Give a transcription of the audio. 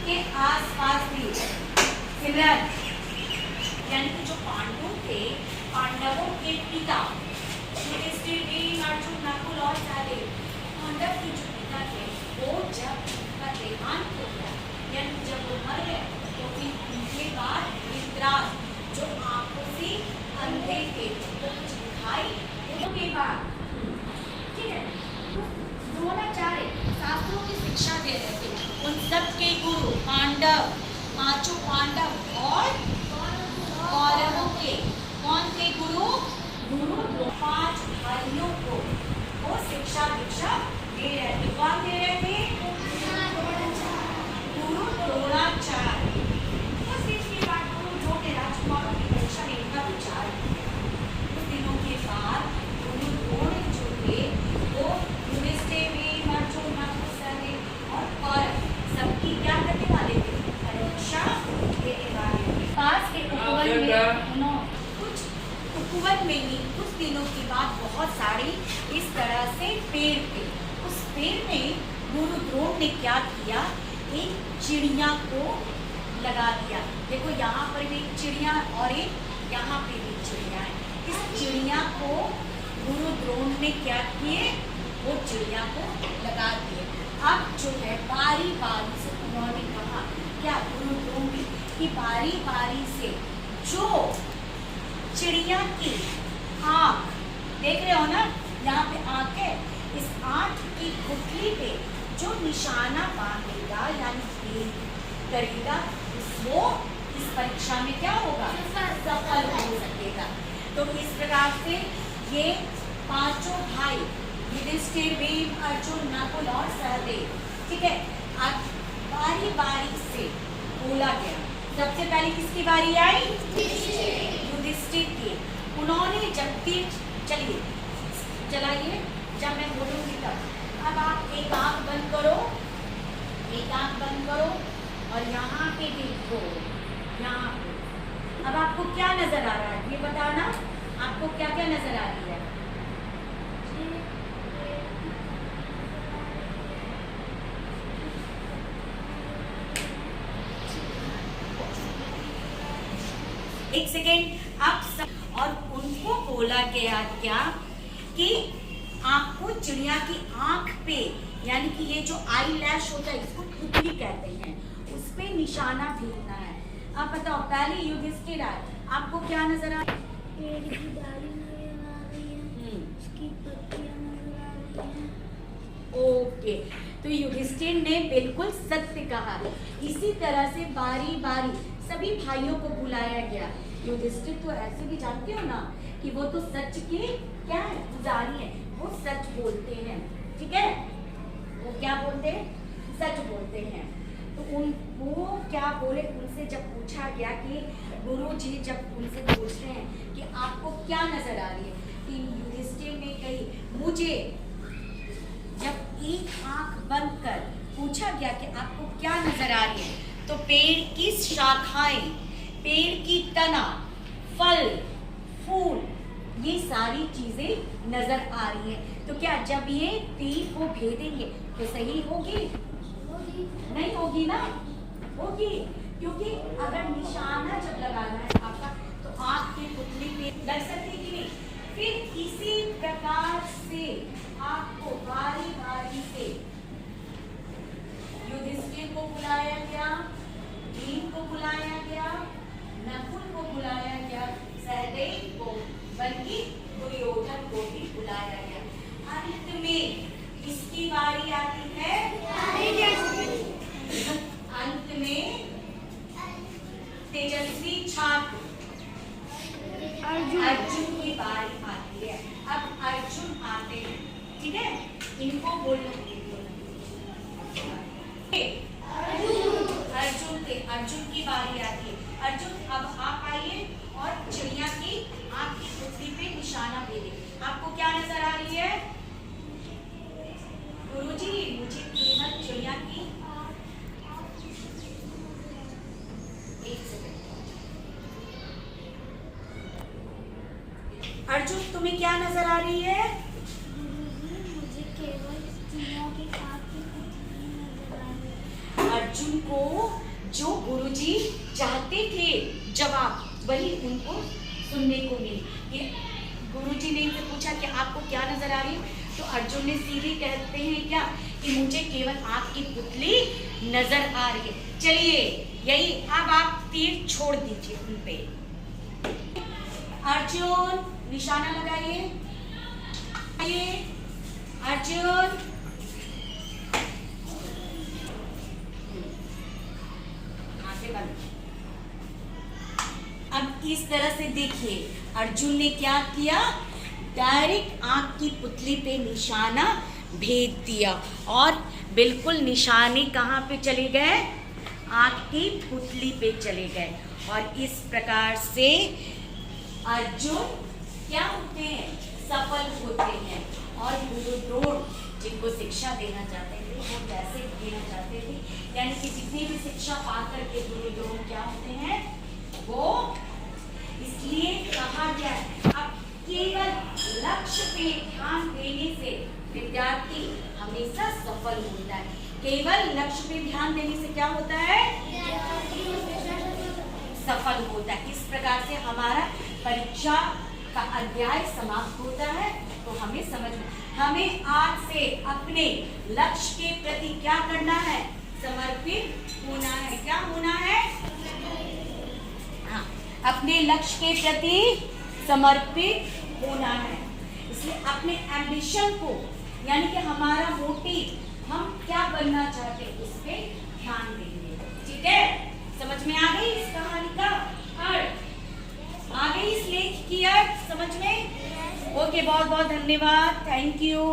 के आसपास भी सिमरन, यानी कि जो पांडव थे, पांडवों के पिता युधिष्ठिर, भीम, अर्जुन, नकुल और सहदेव, पांडव के जो पिता थे वो जब उनका देहांत हो गया, यानी जब वो मर गए, तो फिर उनके बाद धृतराष्ट्र जो आंखों से अंधे थे, वो कुछ दिखाई उनके बाद, ठीक है, द्रोणाचार्य शास्त्रों की शिक्षा दे रहे थे। उन सब के गुरु पांडव, पांचों पांडव और कौरवों के कौन थे गुरु? गुरु 5 भाइयों को वो शिक्षा दीक्षा दे रहे थे। कौन दे रहे थे? गुरु द्रोणाचार्य। उस दिन की बात करूं, जो के राजकुमारों की परीक्षा में इनका विचार कुछ दिनों के बाद गुरु द्रोण जो थे वो युधिष्ठिर, भीम, अर्जुन, नकुल, सहदेव और कौरव सबकी क्या करने वाले थे? परीक्षा देने वाले थे। पास के उपवन में ही कुछ दिनों के बाद बहुत सारे इस तरह से पेड़ थे। उस पेड़ में गुरु द्रोण ने क्या किया? एक चिड़िया को लगा दिया। देखो यहाँ पर भी एक चिड़िया और एक यहाँ पे भी चिड़िया है। इस चिड़िया को गुरु द्रोण ने क्या किए? वो चिड़िया को लगा दिए। अब जो है बारी बारी से उन्होंने कहा, क्या गुरु द्रोण की बारी बारी से जो चिड़िया की आँख देख रहे हो ना, यहाँ पे आँख है, इस आँख की गुठली पे जो निशाना बांधेगा यानी फेल करेगा, वो इस परीक्षा में क्या होगा? सफल हो सकेगा। तो इस प्रकार से ये पांचों भाई युधिष्ठिर, भीम, अर्जुन, नकुल और सहदेव, ठीक है, अब बारी बारी से बोला गया। सबसे पहले किसकी बारी आई? युधिष्ठिर की। उन्होंने जब तीर चलिए चलाइए, जब मैं बोलूंगी तब। अब आप एक आंख बंद करो, एक आंख बंद करो और यहाँ पे देखो, यहाँ पे। अब आपको क्या नजर आ रहा है ये बताना, आपको क्या क्या नजर आ रही है? एक सेकेंड। अब सब और उनको बोला गया क्या कि आपको चिड़िया की आंख पे, यानी कि ये जो आई लैश होता है इसको पुतली कहते हैं, उस पे निशाना फेरना है। आप बताओ, पहले युधिष्ठिर आए, आपको क्या नजर आ? पेड़ की डाली नजर आ रही है, उसकी पत्तियां नजर आ रही हैं। ओके, तो युधिष्ठिर ने बिल्कुल सत्य कहा। इसी तरह से बारी बारी सभी भाइयों को बुलाया गया। युधिष्ठिर तो ऐसे भी जानते हो ना कि वो तो सच के क्या है? पुजारी है, वो सच बोलते हैं, ठीक है, वो क्या बोलते हैं? सच बोलते हैं। तो वो क्या बोले? उनसे जब पूछा गया कि गुरुजी जब उनसे पूछ रहे हैं कि आपको क्या नजर आ रही है, कि युधिष्ठिर ने कही, मुझे जब एक आंख बंद कर पूछा गया कि आपको क्या नजर आ रही है, तो पेड़ की शाखाएं, पेड़ की तना, फल, फूल, ये सारी चीजें नजर आ रही है। तो क्या जब ये तीर को भेदेंगे तो सही होगी? नहीं होगी ना? होगी, क्योंकि अगर निशाना जब लगाना है आपका तो आंख की पुतली पे लग सकती कि नहीं? फिर इसी प्रकार से आपको बारी बारी से युधिष्ठिर को बुलाया गया, भीम को बुलाया गया, नकुल को बुलाया गया, सहदेव को, बल्कि दुर्योधन को भी बुलाया गया। अंत में किसकी बारी आती है? अंत में तेजस्वी छात्र अर्जुन की बारी आती है। अब अर्जुन आते हैं, ठीक है, इनको बोलना अर्जुन की बारी आती है। अर्जुन अब आप आइए और चिड़िया की आंख की पुतली पे निशाना दे दे। आपको क्या नजर आ रही है? गुरुजी मुझे केवल चिड़िया की अर्जुन तुम्हें क्या नजर आ रही है? मुझे केवल चिड़िया की आंख की पुतली नजर आ रही है। अर्जुन को जो गुरुजी चाहते थे जवाब वही उनको सुनने को मिली। ये गुरुजी ने इनसे पूछा कि आपको क्या नजर आ रही है, तो अर्जुन ने सीधे कहते हैं क्या कि मुझे केवल आग की पुतली नजर आ रही है। चलिए यही, अब आप तीर छोड़ दीजिए उन पे। अर्जुन निशाना लगाइए, अर्जुन आंखें बंद। अब इस तरह से देखिए अर्जुन ने क्या किया, डायरेक्ट आंख की पुतली पे निशाना भेज दिया और बिल्कुल निशाने कहाँ पे चले गए, आंख की पुतली पे चले गए। और इस प्रकार से अर्जुन क्या होते हैं, सफल होते हैं। और गुरु द्रोण जिनको शिक्षा देना चाहते थे वो कैसे देना चाहते थे, यानी कि जितनी भी शिक्षा पाकर के गुरु द्रोण क्या होते हैं, वो इसलिए कहा गया है अब केवल लक्ष्य पे ध्यान देने से विद्यार्थी हमेशा सफल होता है। केवल लक्ष्य पे ध्यान देने से क्या होता है, सफल होता है। इस प्रकार से हमारा परीक्षा का अध्याय समाप्त होता है। तो हमें समझ में, हमें आज से अपने लक्ष्य के प्रति क्या करना है, समर्पित होना है। क्या होना है, हाँ, अपने लक्ष्य के प्रति समर्पित होना है। इसलिए अपने एम्बिशन को, यानी कि हमारा मोटिव, हम क्या बनना चाहते हैं उस पे ध्यान देंगे। ठीक है, समझ में आ गई इस कहानी का अर्थ, आ गई इस लेख की अर्थ समझ में? ओके, बहुत बहुत धन्यवाद, थैंक यू।